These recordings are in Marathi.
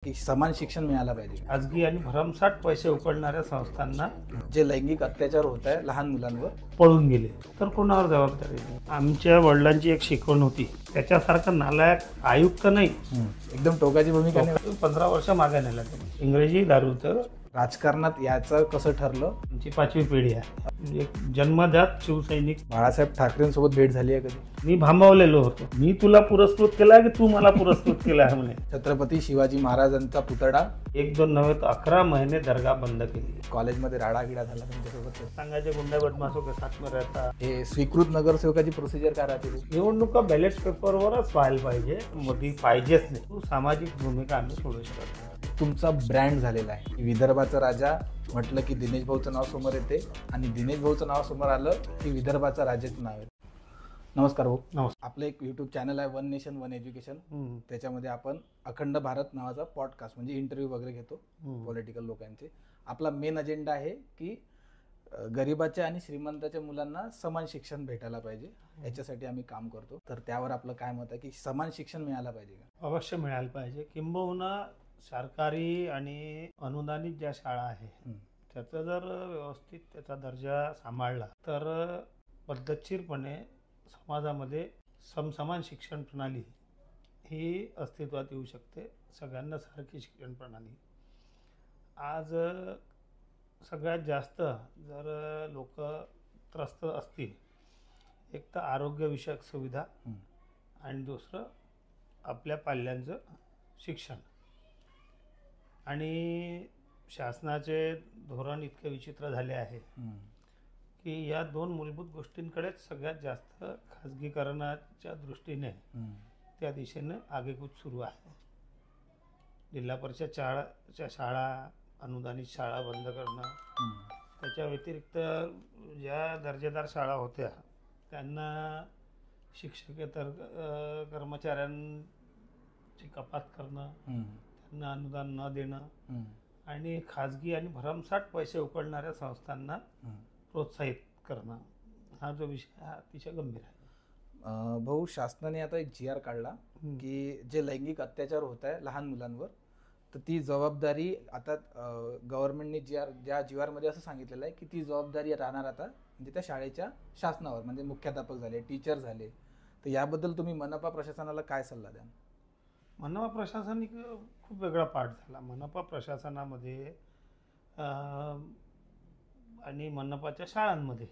की समान शिक्षण मिळायला पाहिजे। खाजगी आणि भरमसाठ पैसे उकळणाऱ्या संस्थांना जे लैंगिक अत्याचार होत आहे लहान मुलांवर पळून गेले तर कोणावर जबाबदारी नाही। आमच्या वडिलांची एक शिकवण होती, त्याच्यासारखा नालायक आयुक्त नाही, एकदम टोकाची भूमिका नाही। 15 वर्ष मागे नेला त्यांनी। इंग्रजी दारूचं राजकारणात याचं कसं ठरलं? आमची 5वी पिढी आहे, एक जन्मजात शिवसैनिक। बाळासाहेब ठाकरेंसोबत भेट झाली आहे कधी? मी भांबावलेलो होतो, मी तुला पुरस्कृत केला की तू मला पुरस्कृत केला आहे म्हणे। छत्रपती शिवाजी महाराजांचा पुतळा 1-2 नव्हे तर 11 महिने दर्गा बंद केली। कॉलेजमध्ये राडागिडा झाला तुमच्यासोबत? सांगायचे गुंडा बदमाशों के साथ में रहता। हे स्वीकृत नगरसेवकाची प्रोसिजर काय राहते? निवडणुका बॅलेट पेपरवरच व्हायला पाहिजे, मोदी पाहिजेच नाही। तू सामाजिक भूमिका आम्ही सोडू शकत नाही। तुमचा ब्रँड झालेला आहे विदर्भाचा राजा म्हटलं की दिनेश भाऊचं नाव समोर येते, आणि दिनेश भाऊचं नाव समोर आलं की विदर्भाचा राजाचं नाव आहे। नमस्कार भाऊ। नमस्कार। आपलं एक यूट्यूब चॅनल आहे वन नेशन वन एज्युकेशन, त्याच्यामध्ये आपण अखंड भारत नावाचा पॉडकास्ट म्हणजे इंटरव्ह्यू वगैरे घेतो पॉलिटिकल लोकांचे। आपला मेन अजेंडा आहे की गरिबाच्या आणि श्रीमंताच्या मुलांना समान शिक्षण भेटायला पाहिजे, याच्यासाठी आम्ही काम करतो। तर त्यावर आपलं काय मत आहे की समान शिक्षण मिळायला पाहिजे का? अवश्य मिळायला पाहिजे। किंबहुना सरकारी आणि अनुदानित ज्या शाळा आहे त्याचा जर व्यवस्थित त्याचा दर्जा सांभाळला तर पद्धतशीरपणे समाजामध्ये समसमान शिक्षण प्रणाली ही अस्तित्वात येऊ शकते। सगळ्यांना सारखी शिक्षण प्रणाली। आज सगळ्यात जास्त जर लोक त्रस्त असतील, एक तर आरोग्यविषयक सुविधा आणि दुसरं आपल्या पाल्यांचं शिक्षण। आणि शासनाचे धोरण इतके विचित्र झाले आहे की या 2 मूलभूत गोष्टींकडेच सगळ्यात जास्त खाजगीकरणाच्या दृष्टीने त्या दिशेने आगेकूच सुरू आहे। जिल्हा परिषद शाळा, अनुदानित शाळा बंद करणं, त्याच्या व्यतिरिक्त ज्या दर्जेदार शाळा होत्या त्यांना शिक्षकेतर कर्मचाऱ्यांची कपात करणं, त्यांना अनुदान न देणं आणि खाजगी आणि भरमसाठ पैसे उकळणाऱ्या संस्थांना प्रोत्साहित करणं, हा जो विषय हा अतिशय गंभीर आहे। भाऊ, शासनाने आता एक GR काढला की जे लैंगिक अत्याचार होत आहे लहान मुलांवर, तर ती जबाबदारी आता गव्हर्नमेंटने ज्या GR मध्ये असं सांगितलेलं आहे की ती जबाबदारी राहणार आता म्हणजे त्या शाळेच्या शासनावर, म्हणजे मुख्याध्यापक झाले, टीचर झाले। तर याबद्दल तुम्ही मनपा प्रशासनाला काय सल्ला द्याल? मनपा प्रशासन खूप वेगळा पार्ट झाला। मनपा प्रशासनामध्ये आणि मनपाच्या शाळांमध्ये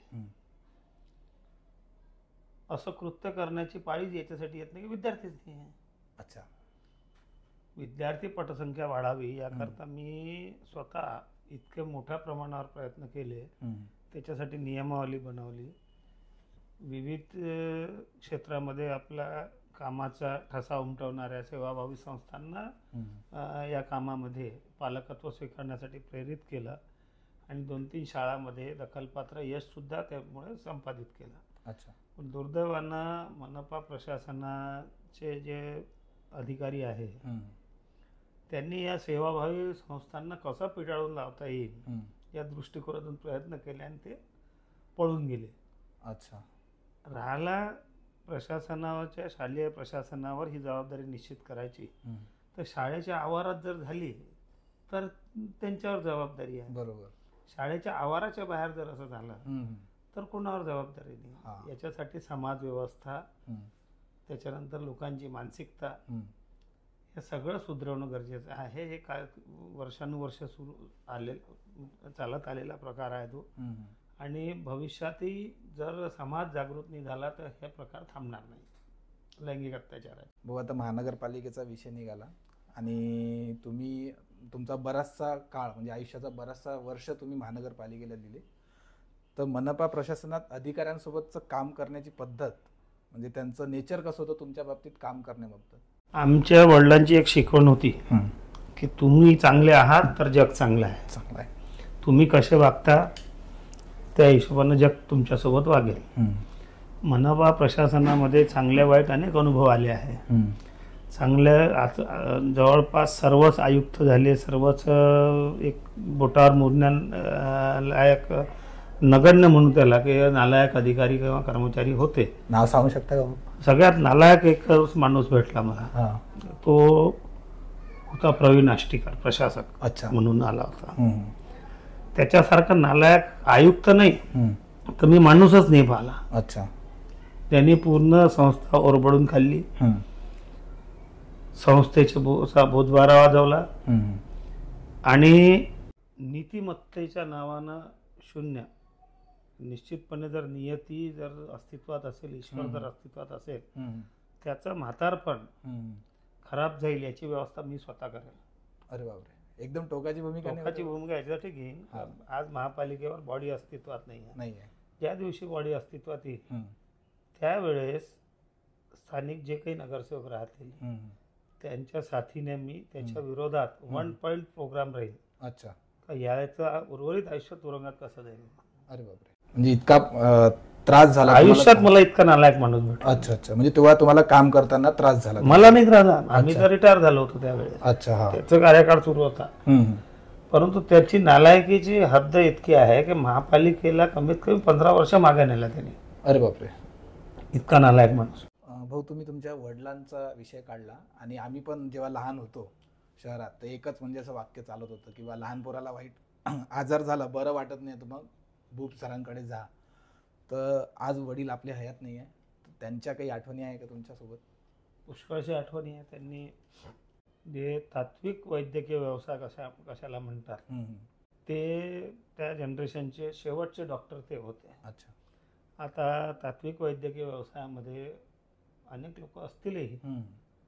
असं कृत्य करण्याची पाळी याच्यासाठी येत नाही की विद्यार्थीच नाही आहे। अच्छा, विद्यार्थी पटसंख्या वाढावी याकरता मी स्वतः इतके मोठ्या प्रमाणावर प्रयत्न केले। त्याच्यासाठी नियमावली बनवली। विविध क्षेत्रामध्ये आपल्या कामाचा ठसा उमटवणाऱ्या सेवाभावी संस्थांना या कामामध्ये पालकत्व स्वीकारण्यासाठी प्रेरित केलं आणि 2-3 शाळांमध्ये दखलपात्र यशसुद्धा त्यामुळे संपादित केलं। अच्छा, पण दुर्दैवानं मनपा प्रशासनाचे जे अधिकारी आहे त्यांनी या सेवाभावी संस्थांना कसं पिटाळून लावता येईल या दृष्टिकोनातून प्रयत्न केले आणि ते पळून गेले। अच्छा, राहिला प्रशासनाच्या शालेय प्रशासनावर ही जबाबदारी निश्चित करायची, तर शाळेच्या आवारात जर झाली तर त्यांच्यावर जबाबदारी आहे। बरोबर। शाळेच्या आवाराच्या बाहेर जर असं झालं तर कोणावर जबाबदारी नाही। याच्यासाठी समाज व्यवस्था, त्याच्यानंतर लोकांची मानसिकता, हे सगळं सुधारवणं गरजेचं आहे। हे काय वर्षानुवर्ष चालत आलेला प्रकार आहे तो, आणि भविष्यातही जर समाज जागृत नाही झाला तर हे प्रकार थांबणार नाही। लैंगिक अत्याचार आहे भाऊ। आता महानगरपालिकेचा विषय निघाला आणि तुम्ही तुमचा बराचसा काळ म्हणजे आयुष्याचा बराचसा वर्ष तुम्ही महानगरपालिकेला दिले, तर मनपा प्रशासनात अधिकाऱ्यांसोबतचं काम करण्याची पद्धत म्हणजे त्यांचं नेचर कसं होतं तुमच्या बाबतीत काम करण्याबाबत? आमच्या वडिलांची एक शिकवण होती की तुम्ही चांगले आहात तर जग चांगलं आहे। तुम्ही कसे वागता त्या हिशोबानं जग तुमच्यासोबत वागेल। मनपा प्रशासनामध्ये चांगले वाईट अनेक अनुभव आले आहे। चांगल्या जवळपास सर्वच आयुक्त झाले, सर्वच एक बोटावर मोजण्यालायक नगण्य म्हणून त्याला की नालायक अधिकारी किंवा कर्मचारी होते। नाव सांगू शकता का? सगळ्यात नालायक एक माणूस भेटला मला, तो होता प्रवीण आष्टीकर, प्रशासक अच्छा. म्हणून आला होता. त्याच्यासारखा नालायक आयुक्त नाही तर मी माणूसच नाही पाहिला. अच्छा. त्यांनी पूर्ण संस्था ओरबडून खाल्ली, संस्थेचे बोधवारा वाजवला आणि नीतिमत्तेच्या नावानं शून्य. निश्चितपणे जर नियती जर अस्तित्वात असेल, ईश्वर जर अस्तित्वात असेल, त्याचं म्हातारपण खराब जाईल याची व्यवस्था मी स्वतः करेल. अरे बापरे, एकदम टोकाची भूमिका. टोकाची भूमिका याच्यासाठी घेईन. आज महापालिकेवर बॉडी अस्तित्वात नाही आहे. ज्या दिवशी बॉडी अस्तित्वात येईल त्यावेळेस स्थानिक जे काही नगरसेवक राहतील त्यांच्या साथीने मी त्याच्या विरोधात 1 पॉइंट प्रोग्राम राहील. अच्छा. याचं उर्वरित आयुष्य तुरुंगात कसं जाईल. अरे बापरे, म्हणजे इतका त्रास झाला आयुष्यात मला इतका नालायक माणूस भेटला. अच्छा अच्छा, म्हणजे तेव्हा तुम्हाला काम करताना त्रास झाला? मला नाही त्रास झाला, आम्ही तर रिटायर झालो होतो त्यावेळेस. अच्छा. त्याचा कार्यकाळ सुरू होता. परंतु त्याची नालायकीची हद्द इतकी आहे की महापालिकेला कमीत कमी 15 वर्ष मागे नेला त्याने. अरे बापरे, इतका नालायक माणूस. भाऊ, तुम्ही तुमच्या वडिलांचा विषय काढला आणि आम्ही पण जेव्हा लहान होतो शहरात तर एकच म्हणजे असं वाक्य चालत होतं किंवा लहान पोराला वाईट आजार झाला, बरं वाटत नाही तर मग भूप सरांकडे जा. तर आज वडील आपल्या हयात नाही आहे, त्यांच्या काही आठवणी आहे का तुमच्यासोबत? पुष्कळशी आठवणी आहे. त्यांनी जे तात्विक वैद्यकीय व्यवसाय कशाला म्हणतात ते त्या जनरेशनचे शेवटचे डॉक्टर ते होते. अच्छा. आता तात्विक वैद्यकीय व्यवसायामध्ये अनेक लोक असतीलही,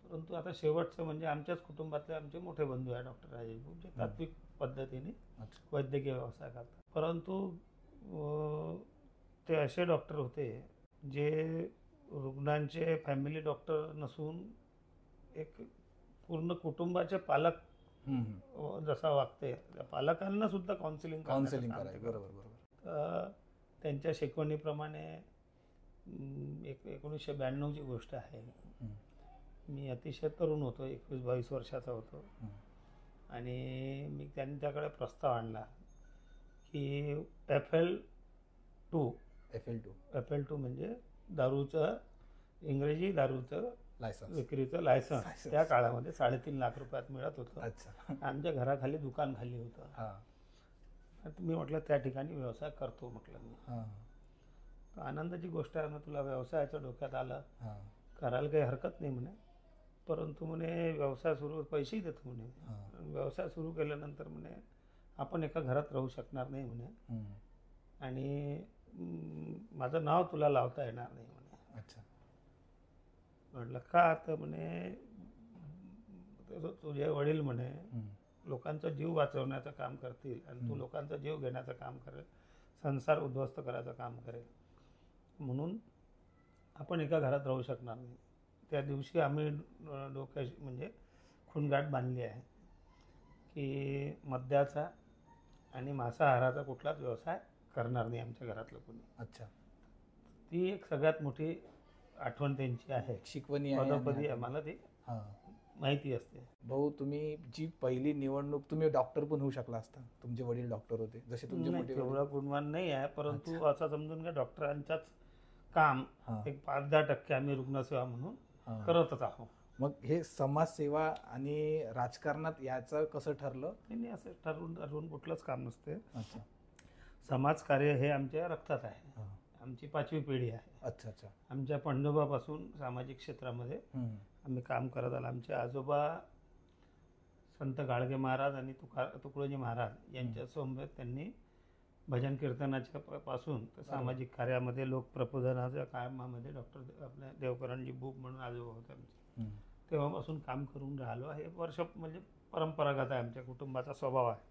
परंतु आता शेवटचं म्हणजे आमच्याच कुटुंबातले आमचे मोठे बंधू आहे डॉक्टर राजेश भाऊ, जे तात्विक पद्धतीने वैद्यकीय व्यवसाय करतात. परंतु ते असे डॉक्टर होते जे रुग्णांचे फॅमिली डॉक्टर नसून एक पूर्ण कुटुंबाचे पालक जसा वागते, त्या पालकांना सुद्धा काउन्सिलिंग करायचं. बरोबर. त्यांच्या शिकवणीप्रमाणे 1992ची गोष्ट आहे. मी अतिशय तरुण होतो, 21-22 वर्षाचा होतो आणि मी त्यांच्याकडे प्रस्ताव आणला की FL2 म्हणजे दारूचं, इंग्रजी दारूचं विक्रीचं लायसन्स त्या काळामध्ये 3.5 लाख रुपयात मिळत होतं. अच्छा. आमच्या घराखाली दुकान खाली होतं. मी म्हटलं त्या ठिकाणी व्यवसाय करतो. म्हटलं मी आनंदाची गोष्ट आहे ना, तुला व्यवसायाचं डोक्यात आलं, करायला काही हरकत नाही म्हणे. परंतु म्हणे व्यवसाय सुरू, पैसेही देतो म्हणे, व्यवसाय सुरू केल्यानंतर म्हणे आपण एका घरात राहू शकणार नाही म्हणे आणि माझं नाव तुला लावता येणार नाही म्हणे. अच्छा. म्हटलं का? तर म्हणे तुझे वडील म्हणे लोकांचा जीव वाचवण्याचं काम करतील आणि तू लोकांचा जीव घेण्याचं काम करेल, संसार उद्ध्वस्त करायचं काम करेल, म्हणून आपण एका घरात राहू शकणार नाही. त्या दिवशी आम्ही डोक्याशी म्हणजे खुणगाठ बांधली आहे की मद्याचा आणि मांसाहाराचा कुठलाच व्यवसाय करणार नाही आमच्या घरातलं कोणी. अच्छा. ती एक सगळ्यात मोठी आठवण त्यांची आहे, शिकवणी पदोपदी आम्हाला ती माहिती असते. भाऊ, तुम्ही जी पहिली निवडणूक, तुम्ही डॉक्टर पण होऊ शकला असता, तुमचे वडील डॉक्टर होते जसे तुमचे मोठे. तेवढा गुणवान नाही आहे, परंतु असं समजून घ्या डॉक्टरांचाच काम एक 5-10% आम्ही रुग्णसेवा म्हणून करतच आहोत. मग हे समाजसेवा आणि राजकारणात याचं कसं ठरलं? नाही, असं ठरवून कुठलंच काम नसते. समाजकार्य हे आमच्या रक्तात आहे, आमची 5वी पिढी आहे. अच्छा अच्छा. आमच्या पंडोबापासून सामाजिक क्षेत्रामध्ये आम्ही काम करत आलो. आमचे आजोबा संत गाडगे महाराज आणि तुकडोजी महाराज यांच्यासोबत त्यांनी भजन कीर्तनाच्या पासून तर सामाजिक कार्यामध्ये, लोकप्रबोधनाच्या कामामध्ये डॉक्टर आपल्या देवकरणजी बुक म्हणून आजोबा होते आमचे, तेव्हापासून काम करून राहिलो. हे वर्ष म्हणजे परंपरागत आहे, आमच्या कुटुंबाचा स्वभाव आहे.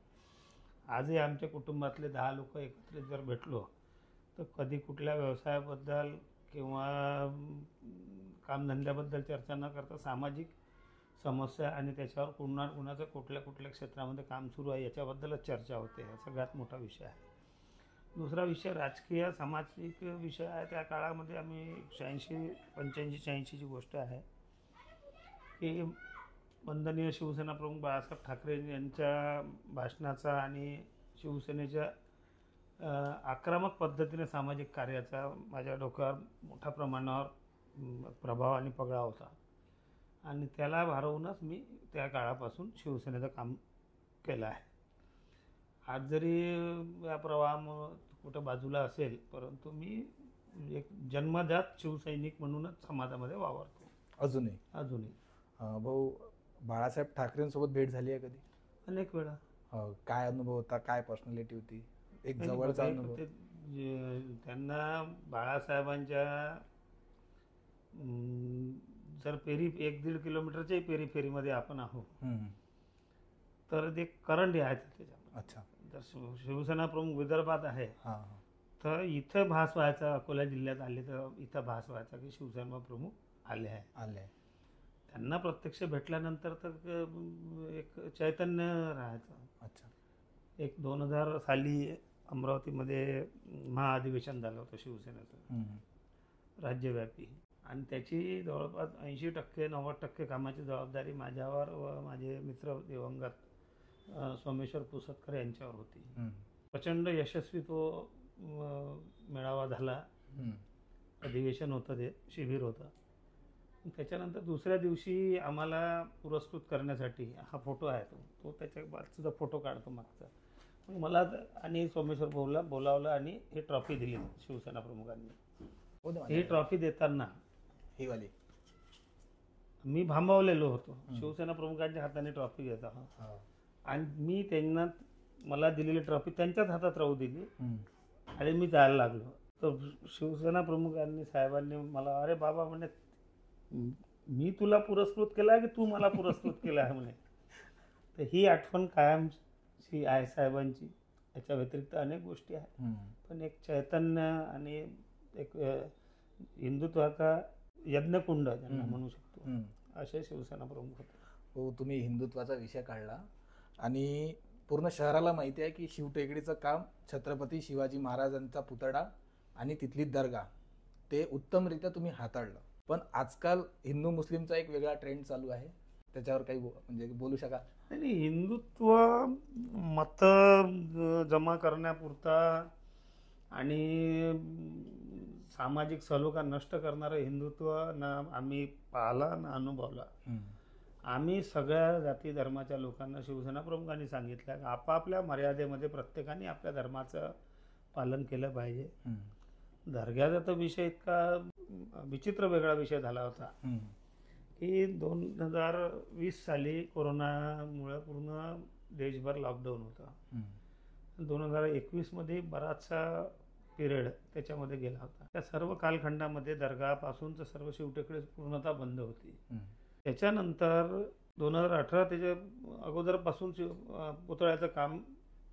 आजही आमच्या कुटुंबातले 10 लोक एकत्रित जर भेटलो तर कधी कुठल्या व्यवसायाबद्दल किंवा कामधंद्याबद्दल चर्चा न करता सामाजिक समस्या आणि त्याच्यावर कुणाचं कुठल्या क्षेत्रामध्ये काम सुरू आहे याच्याबद्दलच चर्चा होते. हा सगळ्यात मोठा विषय आहे. दुसरा विषय राजकीय सामाजिक विषय आहे. त्या काळामध्ये आम्ही 85-86ची गोष्ट आहे की वंदनीय शिवसेना प्रमुख बाळासाहेब ठाकरे यांच्या भाषणाचा आणि शिवसेनेच्या आक्रमक पद्धतीने सामाजिक कार्याचा माझ्या डोक्यावर मोठ्या प्रमाणावर प्रभाव आणि पगडा होता. आणि त्याला भारवूनच मी त्या काळापासून शिवसेनेचं काम केलं आहे. आज जरी या प्रवाहामुळं कुठं बाजूला असेल, परंतु मी एक जन्मजात शिवसैनिक म्हणूनच समाजामध्ये वावरतो अजूनही. भाऊ, बाळासाहेब ठाकरेंसोबत भेट झाली आहे कधी? अनेक वेळा. काय अनुभव होता, काय पर्सनॅलिटी होती, एक जवळचा अनुभव? त्यांना बाळासाहेबांच्या जर 1-1.5 किलोमीटरच्याही पेरीफेरीमध्ये आपण आहोत तर ते करंट आहे त्याच्यामध्ये. अच्छा. जर शिवसेना प्रमुख विदर्भात आहे तर इथं भास व्हायचा, अकोला जिल्ह्यात आले तर इथं भास व्हायचा की शिवसेना प्रमुख आले आहे. त्यांना प्रत्यक्ष भेटल्यानंतर तर एक चैतन्य राहायचं. अच्छा. एक 2000 साली अमरावतीमध्ये महाअधिवेशन झालं होतं शिवसेनेचं राज्यव्यापी, आणि त्याची जवळपास 80%-90% कामाची जबाबदारी माझ्यावर व माझे मित्र दिवंगत सोमेश्वर पुसतकर यांच्यावर होती. प्रचंड यशस्वी तो मेळावा झाला. अधिवेशन होतं, ते शिबिर होतं. त्याच्यानंतर दुसऱ्या दिवशी आम्हाला पुरस्कृत करण्यासाठी हा फोटो आहे, तो त्याच्या सुद्धा फोटो काढतो मागचा. मग मला आणि सोमेश्वर भाऊला बोलावलं आणि ही ट्रॉफी दिली शिवसेना प्रमुखांनी. ही ट्रॉफी देताना ही वाली मी भांबावलेलो होतो. शिवसेना प्रमुखांच्या हाताने ट्रॉफी घेता आणि मी त्यांना मला दिलेली ट्रॉफी त्यांच्याच हातात राहू दिली आणि मी जायला लागलो. तर शिवसेना प्रमुखांनी साहेबांनी मला, अरे बाबा म्हणे, मी तुला पुरस्कृत केला आहे की तू मला पुरस्कृत केला आहे म्हणे. तर ही आठवण कायमची आहे साहेबांची. याच्या व्यतिरिक्त अनेक गोष्टी आहेत, पण एक चैतन्य आणि एक हिंदुत्वाचा यज्ञकुंड ज्यांना म्हणू शकतो असे शिवसेना प्रमुख होते. हो, तुम्ही हिंदुत्वाचा विषय काढला आणि पूर्ण शहराला माहिती आहे की शिवटेकडीचं काम, छत्रपती शिवाजी महाराजांचा पुतळा आणि तिथली दर्गा, ते उत्तमरित्या तुम्ही हाताळलं. पण आजकाल हिंदू मुस्लिमचा एक वेगळा ट्रेंड चालू आहे, त्याच्यावर काही म्हणजे बोलू शकाल? नाही, हिंदुत्व मत जमा करण्यापुरता आणि सामाजिक सलोखा नष्ट करणारं हिंदुत्व ना आम्ही पाहिला ना अनुभवला. आम्ही सगळ्या जाती धर्माच्या लोकांना, शिवसेना प्रमुखांनी सांगितलं आपापल्या मर्यादेमध्ये प्रत्येकाने आपल्या धर्माचं पालन केलं पाहिजे. दर्ग्याचा तर विषय इतका विचित्र वेगळा विषय झाला होता की 2020 साली कोरोनामुळे पूर्ण देशभर लॉकडाऊन होता. 2021 मध्ये बराचसा पिरियड त्याच्यामध्ये गेला होता. त्या सर्व कालखंडामध्ये दर्गापासूनच सर्व शिवटेकडे पूर्णतः बंद होती. त्याच्यानंतर 2018 त्याच्या अगोदरपासून पुतळ्याचं काम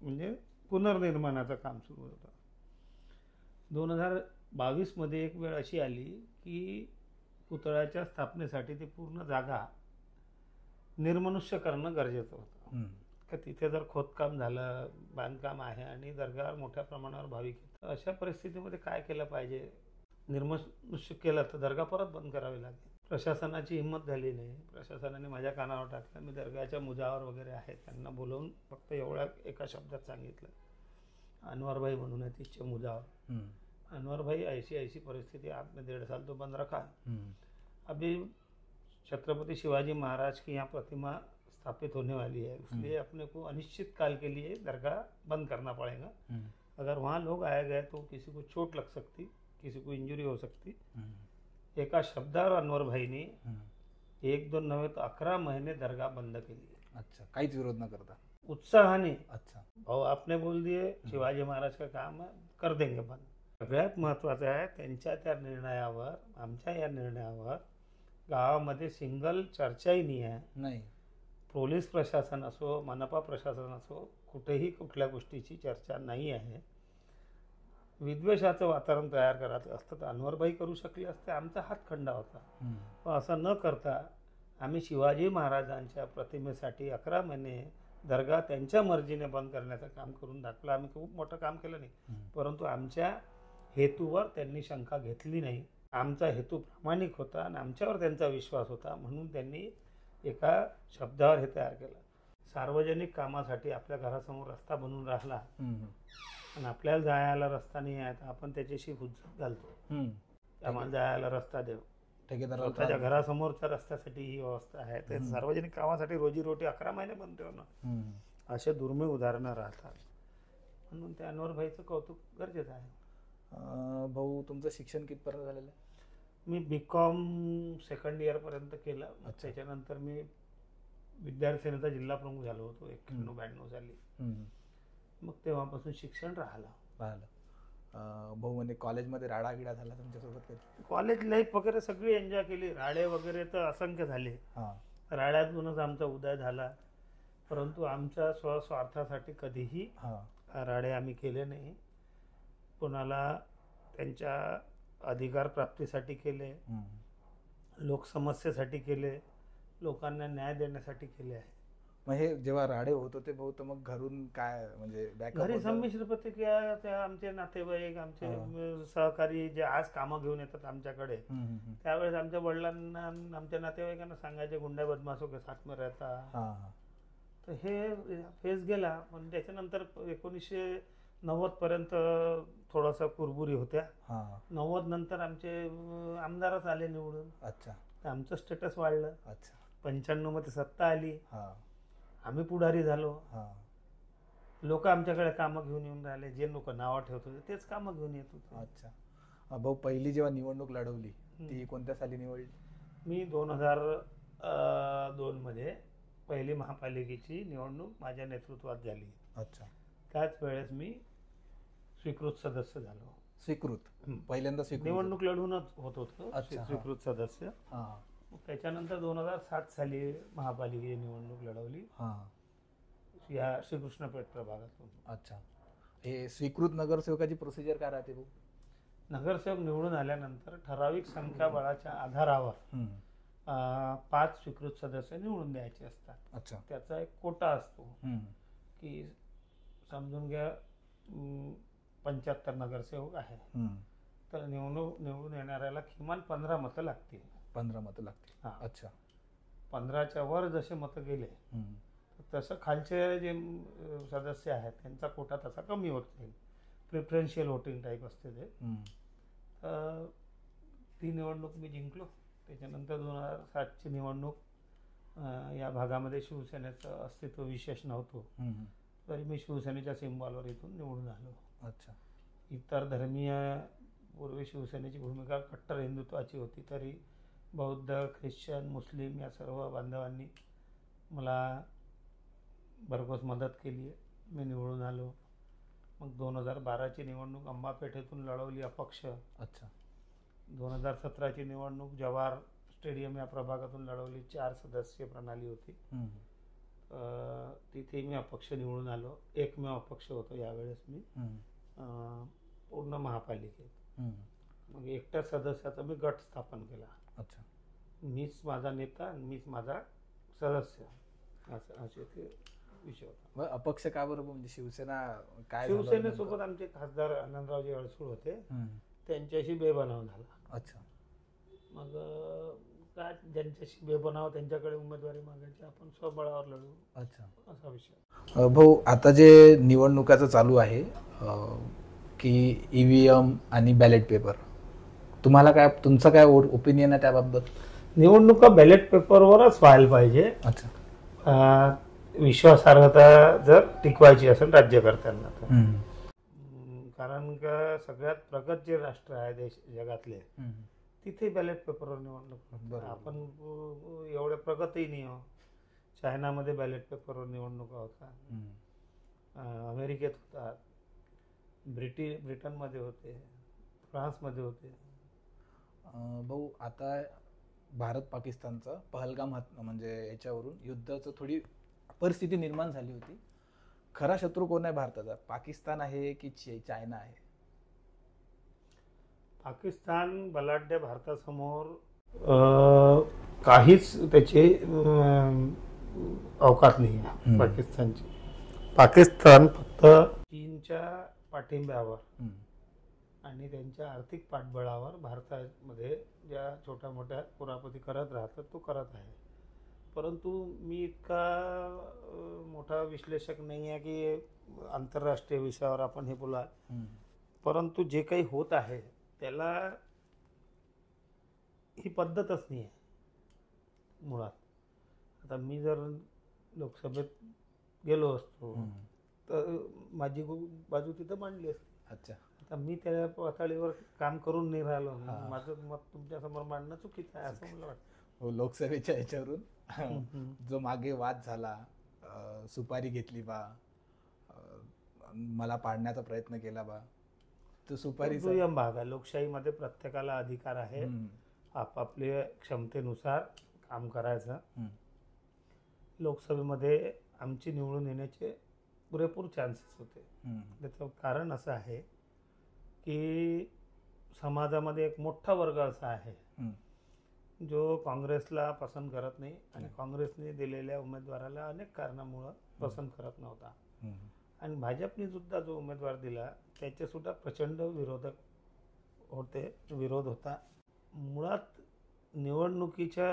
म्हणजे पुनर्निर्माणाचं काम सुरू होतं. 2022 मध्ये एक वेळ अशी आली की पुतळ्याच्या स्थापनेसाठी ती पूर्ण जागा निर्मनुष्य करणं गरजेचं होतं. का तिथे जर खोदकाम झालं, बांधकाम आहे आणि दर्गावर मोठ्या प्रमाणावर भाविक आहेत, अशा परिस्थितीमध्ये काय केलं पाहिजे? निर्मनुष्य केलं तर दर्गा परत बंद करावी लागेल. प्रशासनाची हिंमत झाली नाही. प्रशासनाने माझ्या कानावर टाकलं. मी दर्गाच्या मुजावर वगैरे आहेत त्यांना बोलवून फक्त एवढ्या एका शब्दात सांगितलं, अनवर भाई म्हणून आहे तिच्या मुजावर, अनवर भाई ऐसी परिस्थिति आपने 1.5 साल तो बंद रखा, अभी छत्रपति शिवाजी महाराज की यहाँ प्रतिमा स्थापित होने वाली है, इसलिए अपने को अनिश्चित काल के लिए दरगाह बंद करना पड़ेगा. अगर वहाँ लोग आए गए तो किसी को चोट लग सकती, किसी को इंजुरी हो सकती. एका शब्दावर अनवर भाईने 1-2 नव्हे तर 11 महिने दरगाह बंद केली. अच्छा, काहीच विरोध न करता उत्साहाने. अच्छा भाऊ आपने बोल दिए शिवाजी महाराज का काम है, कर देंगे बंद. सगळ्यात महत्त्वाचं आहे त्यांच्या त्या निर्णयावर, आमच्या या निर्णयावर गावामध्ये सिंगल चर्चाही नाही. पोलीस प्रशासन असो, मनपा प्रशासन असो, कुठेही कुठल्या गोष्टीची चर्चा नाही आहे. विद्वेषाचं वातावरण तयार करायचं असतं तर अनवरबाई करू शकले असते, आमचा हातखंडा होता. पण असं न करता आम्ही शिवाजी महाराजांच्या प्रतिमेसाठी 11 महिने दर्गा त्यांच्या मर्जीने बंद करण्याचं काम करून दाखवलं. आम्ही खूप मोठं काम केलं नाही, परंतु आमच्या हेतूवर त्यांनी शंका घेतली नाही. आमचा हेतू प्रामाणिक होता आणि आमच्यावर त्यांचा विश्वास होता, म्हणून त्यांनी एका शब्दावर हे तयार केलं. सार्वजनिक कामासाठी आपल्या घरासमोर रस्ता बनवून राहिला आणि आपल्याला जायला रस्ता नाही आहे तर आपण त्याच्याशी हुज्जत घालतो, आम्हाला जायला रस्ता देव. ठेकेदाराला स्वतःच्या घरासमोरच्या रस्त्यासाठी ही व्यवस्था आहे. ते सार्वजनिक कामासाठी रोजीरोटी 11 महिने बंद ठेवणं, असे दुर्मिळ उदाहरणं राहतात. म्हणून त्या अनवर भाईचं कौतुक गरजेचं आहे. भाऊ, तुमचं शिक्षण कितपर्यंत झालेलं आहे? मी BCom सेकंड इयरपर्यंत केलं. त्याच्यानंतर मी विद्यार्थी सेनेचा जिल्हा प्रमुख झालो होतो 91-92 साली. मग तेव्हापासून शिक्षण राहिलं. भाऊ, म्हणजे कॉलेजमध्ये राडा गिडा झाला तुमच्यासोबत काही? कॉलेज लाईफ वगैरे सगळी एन्जॉय केली. राडे वगैरे तर असंख्य झाले. राड्यातूनच आमचा उदय झाला. परंतु आमच्या स्वस्वार्थासाठी कधीही राडे आम्ही केले नाही. कोणाला त्यांच्या अधिकार प्राप्तीसाठी केले, लोकसमस्येसाठी केले, लोकांना न्याय देण्यासाठी केले आहे. मग हे जेव्हा राडे होत होते भाऊ, तर मग घरून काय म्हणजे घरी संमिश्र प्रतिक्रिया. त्या आमचे नातेवाईक, आमचे सहकारी जे आज कामं घेऊन येतात आमच्याकडे, त्यावेळेस आमच्या वडिलांना, आमच्या नातेवाईकांना सांगायचे गुंडा बदमाशों के साथ में रहता. तर हे फेज गेला. पण त्याच्यानंतर 1990 पर्यंत थोडासा कुरबुरी होत्या. 90 नंतर आमचे आमदारच आले निवडून. तर आमचं स्टेटस वाढलं. 95 मध्ये सत्ता आली. आम्ही पुढारी झालो. लोक आमच्याकडे कामं घेऊन येऊन राहिले. जे लोक नावं ठेवत होते तेच कामं घेऊन येत होते. भाऊ, पहिली जेव्हा निवडणूक लढवली ती कोणत्या साली निवडली? मी 2002 मध्ये पहिली महापालिकेची निवडणूक माझ्या नेतृत्वात झाली. त्याच वेळेस मी स्वीकृत सदस्य झालो. स्वीकृत पहिल्यांदा निवडणूक लढवूनच होत होतं स्वीकृत सदस्य. त्याच्यानंतर 2007 साली महापालिकेची निवडणूक लढवली या श्रीकृष्णपेठ प्रभागातून. हे स्वीकृत नगरसेवकाची प्रोसिजर काय राहते भाऊ? नगरसेवक निवडून आल्यानंतर ठराविक संख्याबळाच्या आधारावर 5 स्वीकृत सदस्य निवडून द्यायचे असतात. त्याचा एक कोटा असतो की समजून घ्या 75 नगरसेवक आहे, तर निवडून येणाऱ्याला किमान 15 मतं लागतील. 15 मतं लागतील. 15च्या वर जसे मतं गेले तसं खालचे जे सदस्य आहेत त्यांचा कोटा तसा कमी होत जाईल. प्रिफरन्शियल वोटिंग टाईप असते ते. ती निवडणूक मी जिंकलो. त्याच्यानंतर 2007ची निवडणूक या भागामध्ये शिवसेनेचं अस्तित्व विशेष नव्हतं, तरी मी शिवसेनेच्या सिम्बॉलवर इथून निवडून आलो. इतर धर्मीय पूर्वी शिवसेनेची भूमिका कट्टर हिंदुत्वाची होती, तरी बौद्ध, ख्रिश्चन, मुस्लिम या सर्व बांधवांनी मला भरघोस मदत केली. मी निवडून आलो. मग 2012ची निवडणूक अंबापेठेतून लढवली अपक्ष. 2017ची निवडणूक जवाहर स्टेडियम या प्रभागातून लढवली. 4 सदस्यीय प्रणाली होती. तिथे मी अपक्ष निवडून आलो. एकमेव अपक्ष होतो यावेळेस मी पूर्ण महापालिकेत. मग एकट्या सदस्याचा मी गट स्थापन केला. मीच माझा नेता आणि मीच माझा सदस्य, असे ते विषय होता. अपक्ष का बरोबर? म्हणजे शिवसेना काय? शिवसेनेसोबत आमचे खासदार आनंदरावजी अडसूळ होते, त्यांच्याशी बेबनाव झाला. मग काय, ज्यांच्याशी बेबनाव त्यांच्याकडे उमेदवारी मागायची, आपण स्वबळावर लढू, असा विषय. भाऊ, आता जे निवडणुकाचं चालू आहे की EVM आणि बॅलेट पेपर, तुम्हाला काय, तुमचं काय ओपिनियन आहे त्याबाबत? निवडणुका बॅलेट पेपरवरच व्हायला पाहिजे. विश्वासार्हता जर टिकवायची असेल राज्यकर्त्यांना तर. कारण का सगळ्यात प्रगत जे राष्ट्र आहे देश जगातले, तिथे बॅलेट पेपरवर निवडणूक. आपण एवढे प्रगतही नाही आहोत. चायनामध्ये बॅलेट पेपरवर निवडणुका होतात, अमेरिकेत होतात, ब्रिटनमध्ये होते, फ्रान्समध्ये होते. भाऊ, आता भारत पाकिस्तानचं पहलगाम म्हणजे याच्यावरून युद्धाचं थोडी परिस्थिती निर्माण झाली होती. खरा शत्रू कोण आहे भारताचा? पाकिस्तान आहे की चायना आहे? पाकिस्तान बलाढ्य भारतासमोर काहीच त्याची अवकात नाही आहे पाकिस्तानची. पाकिस्तान फक्त चीनच्या पाठिंब्यावर आणि त्यांच्या आर्थिक पाठबळावर भारतामध्ये ज्या छोट्या मोठ्या कुरापती करत राहतात तो करत आहे. परंतु मी इतका मोठा विश्लेषक नाही आहे की आंतरराष्ट्रीय विषयावर आपण हे बोलाल. परंतु जे काही होत आहे त्याला ही पद्धतच नाही आहे मुळात. आता मी जर लोकसभेत गेलो असतो तर माझी बाजू तिथं मांडली असती. अच्छा. आता मी त्या पातळीवर काम करून नाही राहिलो, माझं मत तुमच्यासमोर मांडणं चुकीचं आहे असं मला वाटतं. हो, लोकसभेच्या याच्यावरून जो मागे वाद झाला, सुपारी घेतली बा, मला पाडण्याचा प्रयत्न केला बा, तो सुपारी दुय्यम भाग आहे. लोकशाहीमध्ये प्रत्येकाला अधिकार आहे आपापल्या क्षमतेनुसार काम करायचं. लोकसभेमध्ये आमची निवडून येण्याचे पुरेपूर चान्सेस होते. त्याचं कारण असं आहे की समाजामध्ये एक मोठा वर्ग असा आहे जो काँग्रेसला पसंत करत नाही आणि काँग्रेसने दिलेल्या उमेदवाराला अनेक कारणामुळं पसंत करत नव्हता. आणि भाजपने सुद्धा जो उमेदवार दिला त्याचे सुद्धा प्रचंड विरोध होता. मुळात निवडणुकीच्या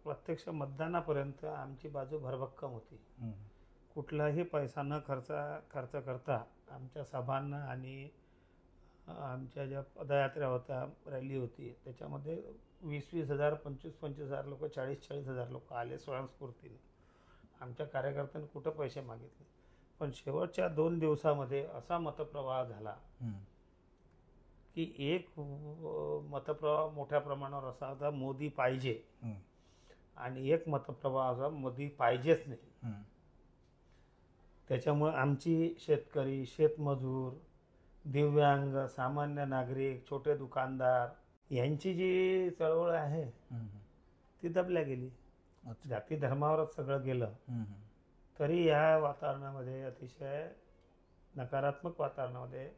प्रत्यक्ष मतदानापर्यंत आमची बाजू भरभक्कम होती. कुठलाही पैसा न खर्च करता आमच्या सभांना आणि आमच्या ज्या पदयात्रा होत्या, रॅली होती, त्याच्यामध्ये 20,000, 25,000 लोक, 40,000 लोक आले स्वयंस्फूर्तीने. आमच्या कार्यकर्त्यांनी कुठं पैसे मागितले. पण शेवटच्या 2 दिवसामध्ये असा मतप्रवाह झाला की एक मतप्रवाह मोठ्या प्रमाणावर असा होता मोदी पाहिजे आणि एक मतप्रवाह असा मोदी पाहिजेच नाही. त्याच्यामुळे आमची शेतकरी, शेतमजूर, दिव्यांग, सामान्य नागरिक, छोटे दुकानदार यांची जी चळवळ आहे ती दबल्या गेली. जाती धर्मावरच सगळं गेलं. तरी या वातावरणामध्ये, अतिशय नकारात्मक वातावरणामध्ये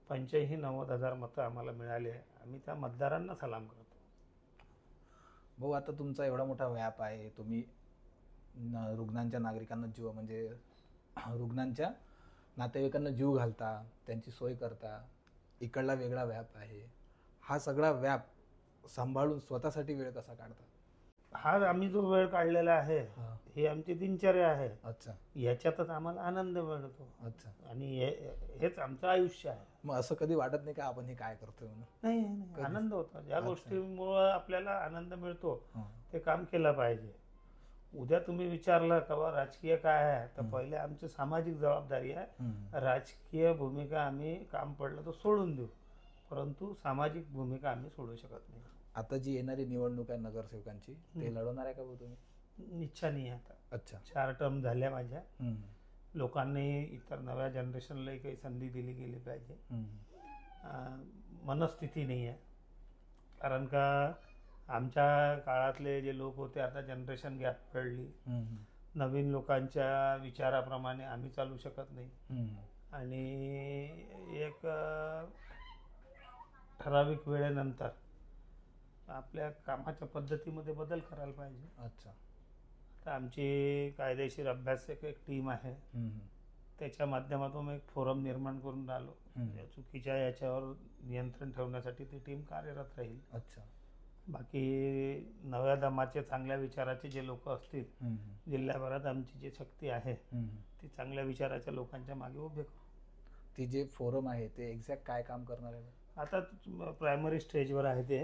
85,000-90,000 मतं आम्हाला मिळाले. आम्ही त्या मतदारांना सलाम करतो. भाऊ, आता तुमचा एवढा मोठा व्याप आहे, तुम्ही रुग्णांच्या नागरिकांना जीव, म्हणजे रुग्णांच्या नातेवाईकांना जीव घालता, त्यांची सोय करता, इकडला वेगळा व्याप आहे. हा सगळा व्याप सांभाळून स्वतःसाठी वेळ कसा काढता? हा आम्ही जो वेळ काढलेला आहे ही आमची दिनचर्या आहे. अच्छा. याच्यातच आम्हाला आनंद मिळतो. अच्छा. आणि हेच आमचं आयुष्य आहे. मग असं कधी वाटत नाही का आपण हे काय करतोय म्हणून? नाही, आनंद होतो. ज्या गोष्टीमुळे आपल्याला आनंद मिळतो ते काम केलं पाहिजे. उद्या तुम्ही विचारलं का बा राजकीय काय आहे, तर पहिले आमची सामाजिक जबाबदारी आहे. राजकीय भूमिका आम्ही काम पडलं तर सोडून देऊ, परंतु सामाजिक भूमिका आम्ही सोडू शकत नाही. आता जी येणारी निवडणूक आहे नगरसेवकांची, ते लढवणार आहे का भाऊ तुम्ही? इच्छा नाही आता. अच्छा. 4 टर्म झाल्या माझ्या. लोकांनी इतर नव्या जनरेशनलाही काही संधी दिली गेली पाहिजे. मनस्थिती नाही आहे. कारण का आमच्या काळातले जे लोक होते, आता जनरेशन गॅप पडली. नवीन लोकांच्या विचाराप्रमाणे आम्ही चालू शकत नाही. आणि एक ठराविक वेळेनंतर आपल्या कामाच्या पद्धतीमध्ये बदल करायला पाहिजे. अच्छा. आता आमची कायदेशीर अभ्यासक एक टीम आहे. त्याच्या माध्यमातून एक फोरम निर्माण करून राहिलो. चुकीच्या याच्यावर नियंत्रण ठेवण्यासाठी ती टीम कार्यरत राहील. अच्छा. बाकी नव्या दमाचे, चांगल्या विचाराचे जे लोक असतील, जिल्ह्याभरात आमची जी शक्ती आहे ती चांगल्या विचाराच्या लोकांच्या मागे उभे करू. ती जे फोरम आहे ते एक्झॅक्ट काय काम करणार आहे? आता प्रायमरी स्टेजवर आहे ते.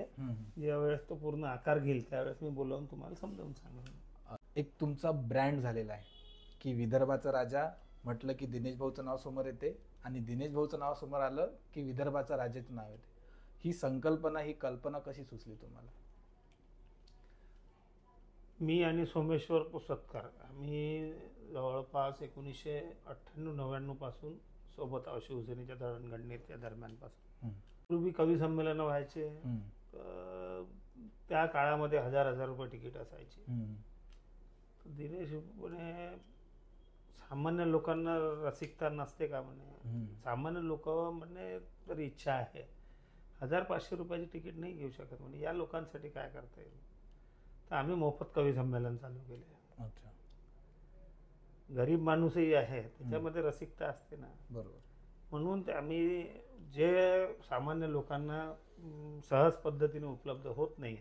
ज्यावेळेस तो पूर्ण आकार घेईल त्यावेळेस मी बोलावून तुम्हाला समजावून सांगेन. एक तुमचा ब्रँड झालेला आहे की विदर्भाचा राजा म्हटलं की दिनेश भाऊचं नाव समोर येते, आणि दिनेश भाऊचं नाव समोर आलं की विदर्भाचा राजाचं नाव येते. ही संकल्पना, ही कल्पना कशी सुचली तुम्हाला? मी आणि सोमेश्वर पुसतकर आम्ही जवळपास 1998-99 पासून सोबत आहोत. शिवसेनेच्या दळणघडणीच्या दरम्यानपासून. पूर्वी कवी संमेलन व्हायचे. त्या काळामध्ये 1,000 रुपये तिकीट असायचे. दिनेश म्हणे सामान्य लोकांना रसिकता नसते का म्हणे. सामान्य लोक म्हणे तरी इच्छा आहे, 1,000-500 रुपयाची तिकीट नाही घेऊ शकत म्हणे. या लोकांसाठी काय करता येईल? तर आम्ही मोफत कवी संमेलन चालू केले. अच्छा. गरीब माणूसही आहे, त्याच्यामध्ये रसिकता असते ना. बरोबर. म्हणून आम्ही जे सामान्य लोकांना सहज पद्धतीने उपलब्ध होत नाही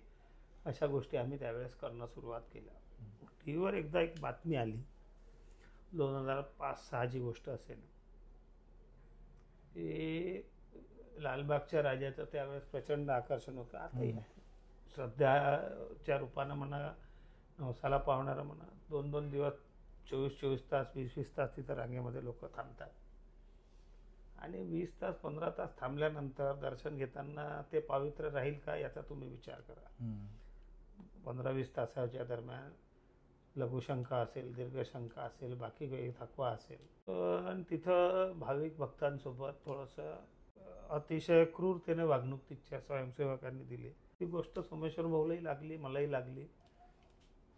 अशा गोष्टी आम्ही त्यावेळेस करणं सुरुवात केल्या. टी व्हीवर एकदा एक बातमी आली, 2005-06 ची गोष्ट असेल. ते लालबागच्या राजाचं त्यावेळेस प्रचंड आकर्षण होतं. आताही आहे. सध्याच्या रूपानं म्हणा, नवसाला पावणारं म्हणा, 2-2 दिवस 24-24 तास 20-20 तास तिथं रांगेमध्ये लोक थांबतात. आणि 20 तास 15 तास थांबल्यानंतर दर्शन घेताना ते पावित्र्य राहील का याचा तुम्ही विचार करा. 15-20 तासाच्या दरम्यान लघुशंका असेल, दीर्घशंका असेल, बाकी काही थकवा असेल, पण तिथं भाविक भक्तांसोबत थोडंसं अतिशय क्रूरतेने वागणूक तिथच्या स्वयंसेवकांनी दिली. ती गोष्ट सोमेश्वर भाऊलाही लागली, मलाही लागली.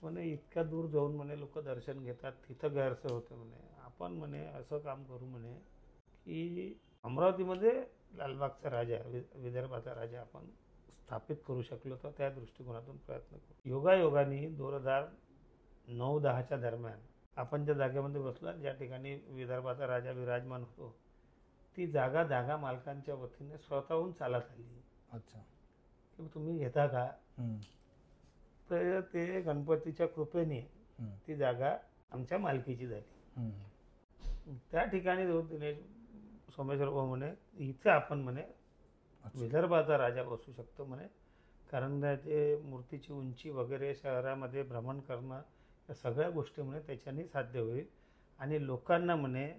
म्हणे इतक्या दूर जाऊन म्हणे लोक दर्शन घेतात, तिथं गैरसोय होते म्हणे. आपण म्हणे असं काम करू म्हणे की अमरावतीमध्ये लालबागचा राजा, विदर्भाचा राजा आपण स्थापित करू शकलो तर त्या दृष्टिकोनातून प्रयत्न करू. योगायोगाने 2009-10च्या दरम्यान आपण ज्या जागेमध्ये बसलो, ज्या ठिकाणी विदर्भाचा राजा विराजमान होतो, ती जागा मालकांच्या वतीने स्वतःहून चालत आली. अच्छा. की तुम्ही घेता का? तर ते गणपतीच्या कृपेने ती जागा आमच्या मालकीची झाली. त्या ठिकाणी दिनेश सोमेश्वर भाऊ म्हणे इथे आपण म्हणे विदर्भाचा राजा बसू शकतो म्हणे, कारण त्याचे मूर्तीची उंची वगैरे, शहरामध्ये भ्रमण करणं, या सगळ्या गोष्टी म्हणे त्याच्याने साध्य होईल. आणि लोकांना म्हणे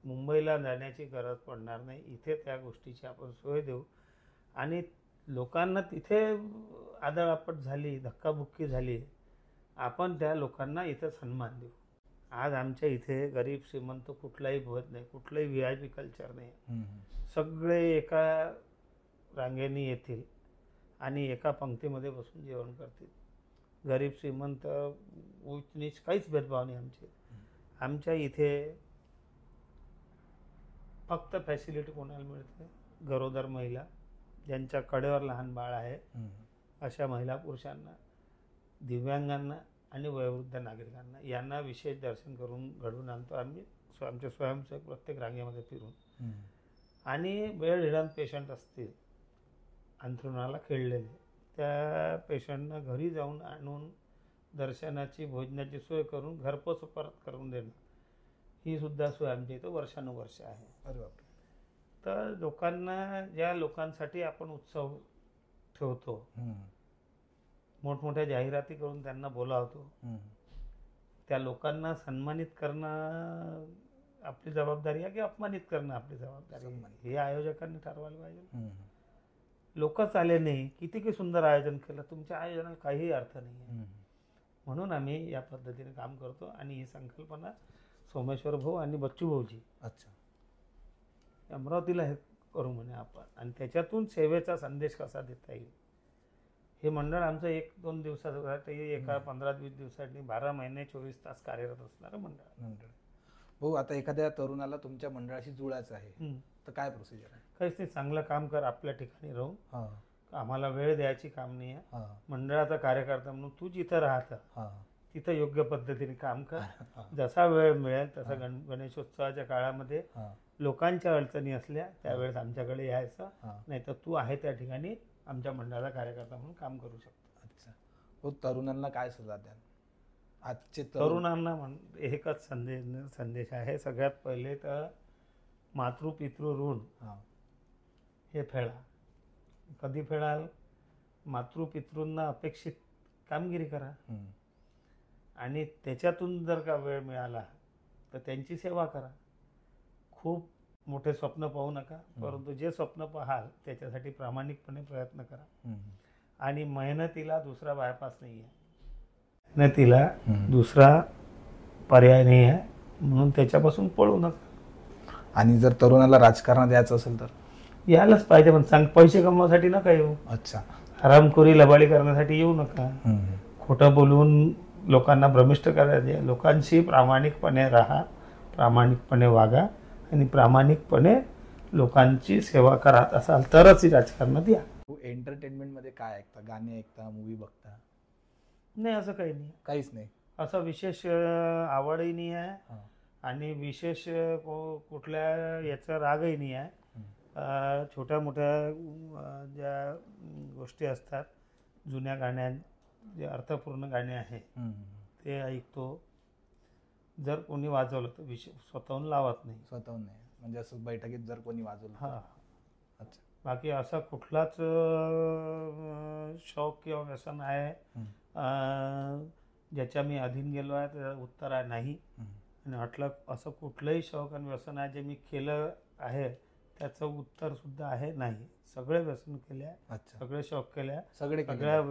मुंबईला जाण्याची गरज पडणार नाही, इथे त्या गोष्टीची आपण सोय देऊ. आणि लोकांना तिथे आदळआपट झाली, धक्काबुक्की झाली, आपण त्या लोकांना इथं सन्मान देऊ. आज आमच्या इथे गरीब श्रीमंत कुठलाही भेद नाही, कुठलाही VIP कल्चर नाही. सगळे एका रांगेने येतील आणि एका पंक्तीमध्ये बसून जेवण करतील. गरीब श्रीमंत उच्च नीच काहीच भेदभाव नाही आमच्या इथे. फक्त फॅसिलिटी कोणाला मिळते? गरोदर महिला, ज्यांच्या कडेवर लहान बाळ आहे, अशा महिला पुरुषांना, दिव्यांगांना आणि वयोवृद्ध नागरिकांना, यांना विशेष दर्शन करून घडवून आणतो आम्ही. आमचे स्वयंसेवक प्रत्येक रांगेमध्ये फिरून. आणि बेड पेशंट असतील, अंथरुणाला खेळलेले, त्या पेशंटना घरी जाऊन आणून दर्शनाची, भोजनाची सोय करून घरपोच परत करून देणं, ही सुद्धा सोय आमच्या इथं वर्षानुवर्ष आहे. अरे बापरे. तर लोकांना, ज्या लोकांसाठी आपण उत्सव ठेवतो, मोठमोठ्या जाहिराती करून त्यांना बोलावतो, त्या लोकांना सन्मानित करणं आपली जबाबदारी आहे की अपमानित करणं आपली जबाबदारी आहे, हे आयोजकांनी ठरवायला पाहिजे. लोकच आले नाही, किती सुंदर आयोजन केलं, तुमच्या आयोजनाला काहीही अर्थ नाही. म्हणून आम्ही या पद्धतीने काम करतो. आणि ही संकल्पना सोमेश्वर भाऊ आणि बच्चू भाऊजी, अच्छा, अमरावतीला हे करू म्हणे आपण, आणि त्याच्यातून सेवेचा संदेश कसा देता येईल. हे मंडळ आमचं 1-2 दिवसाचं, एका 15-20 दिवसांनी 12 महिने 24 तास कार्यरत असणारं मंडळ. भाऊ, आता एखाद्या तरुणाला तुमच्या मंडळाशी जुळायचं आहे तर काय प्रोसिजर आहे? काहीच नाही, चांगलं काम कर, आपल्या ठिकाणी राहून. आम्हाला वेळ द्यायची काम नाही आहे. मंडळाचा कार्यकर्ता म्हणून तू जिथं राहतं तिथं योग्य पद्धतीने काम कर. जसा वेळ मिळेल तसा गणेशोत्सवाच्या काळामध्ये लोकांच्या अडचणी असल्या त्यावेळेस आमच्याकडे यायचं, नाही तर तू आहे त्या ठिकाणी आमच्या मंडळाचा कार्यकर्ता म्हणून काम करू शकतो. अच्छा. हो, तरुणांना काय सल्ला द्याल? आजचे तरुणांना एकच संदेश आहे. सगळ्यात पहिले तर मातृपितृ ऋण हे फेडा. कधी फेडाल? मातृपितृंना अपेक्षित कामगिरी करा, आणि त्याच्यातून जर का वेळ मिळाला तर त्यांची सेवा करा. खूप मोठे स्वप्न पाहू नका, परंतु जे स्वप्न पाहाल त्याच्यासाठी प्रामाणिकपणे प्रयत्न करा. आणि मेहनतीला दुसरा बायपास नाही आहे, मेहनतीला दुसरा पर्याय नाही आहे, म्हणून त्याच्यापासून पळू नका. आणि जर तरुणाला राजकारणात यायचं असेल तर यायलाच पाहिजे, पण पैसे कमवण्यासाठी नका येऊ. अच्छा. हरामखोरी लबाडी करण्यासाठी येऊ नका. खोटं बोलून लोकांना भ्रमिष्ट करायचे. लोकांशी प्रामाणिकपणे राहा, प्रामाणिकपणे वागा आणि प्रामाणिकपणे लोकांची सेवा करत असाल तरच राजकारणात या. एंटरटेनमेंटमध्ये काय ऐकता? गाणे ऐकता, मूवी बघता? नाही, असं काही नाही, काहीच नाही. असं विशेष आवडही नाही आहे आणि विशेष कुठल्या याचा रागही नाही आहे. छोट्या मोठ्या ज्या गोष्टी असतात, जुन्या गाण्या, जे अर्थपूर्ण गाणे आहे ते ऐकतो. जर कोणी वाजवलं तर स्वतःहून लावत नाही. स्वतःहून नाही, म्हणजे असं बैठकीत जर कोणी वाजवलं. हां. अच्छा. बाकी असा कुठलाच शौक किंवा व्यसन आहे ज्याच्या मी अधीन गेलो आहे त्याचं उत्तर आहे नाही. आणि म्हटलं असं कुठलंही शौक आणि व्यसन आहे जे मी केलं आहे त्याचं उत्तर सुद्धा आहे नाही. सगळे व्यसन केले आहे, सगळे शौक केले आहे, सगळ्या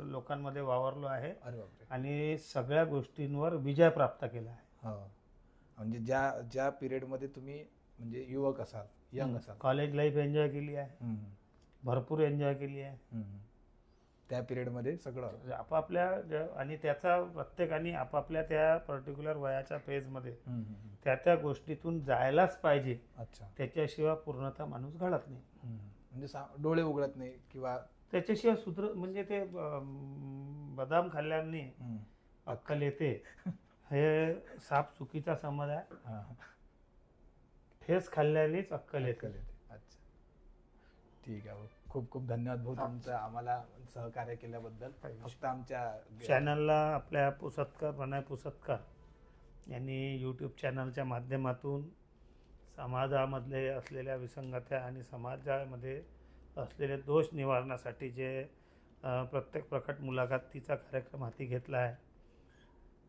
लोकांमध्ये वावरलो आहे आणि सगळ्या गोष्टींवर विजय प्राप्त केला आहे. म्हणजे ज्या पिरियडमध्ये तुम्ही म्हणजे युवक असाल, यंग असाल, कॉलेज लाईफ एन्जॉय केली आहे, भरपूर एन्जॉय केली आहे. त्या पिरियडमध्ये सगळं आपापल्या आणि त्याचा प्रत्येकाने आपापल्या त्या पर्टिक्युलर वयाच्या फेजमध्ये त्या गोष्टीतून जायलाच पाहिजे. त्याच्याशिवाय पूर्णतः माणूस घडत नाही, म्हणजे डोळे उघडत नाही किंवा त्याच्याशिवाय सूत्र म्हणजे ते बदाम खाल्ल्याने अक्कल येते हे साप चुकीचा समज आहे. ठेस खाल्ल्यानेच अक्कल येते. अच्छा, ठीक आहे. खूप खूप धन्यवाद भाऊ तुमचं आम्हाला सहकार्य केल्याबद्दल. फक्त आमच्या चॅनलला आपल्या प्रणय पुसतकर यांनी यूट्यूब चॅनलच्या माध्यमातून समाजामधले असलेल्या विसंगत्या आणि समाजामध्ये असलेले दोष निवारणासाठी जे प्रत्येक प्रकट मुलाखतीचा कार्यक्रम हाती घेतला आहे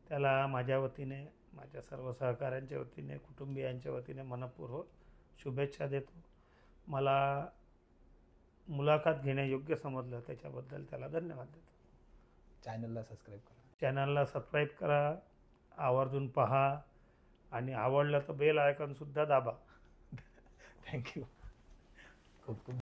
त्याला माझ्या वतीने, माझ्या सर्व सहकाऱ्यांच्या वतीने, कुटुंबियांच्या वतीने मनपूर्वक शुभेच्छा देतो. मला मुलाखत घेण्यायोग्य समजलं त्याच्याबद्दल त्याला धन्यवाद देतो. चॅनलला सबस्क्राईब करा, चॅनलला सबस्क्राईब करा, आवर्जून पहा आणि आवडलं तर बेल आयकॉन सुद्धा दाबा. थँक्यू. खूप खूप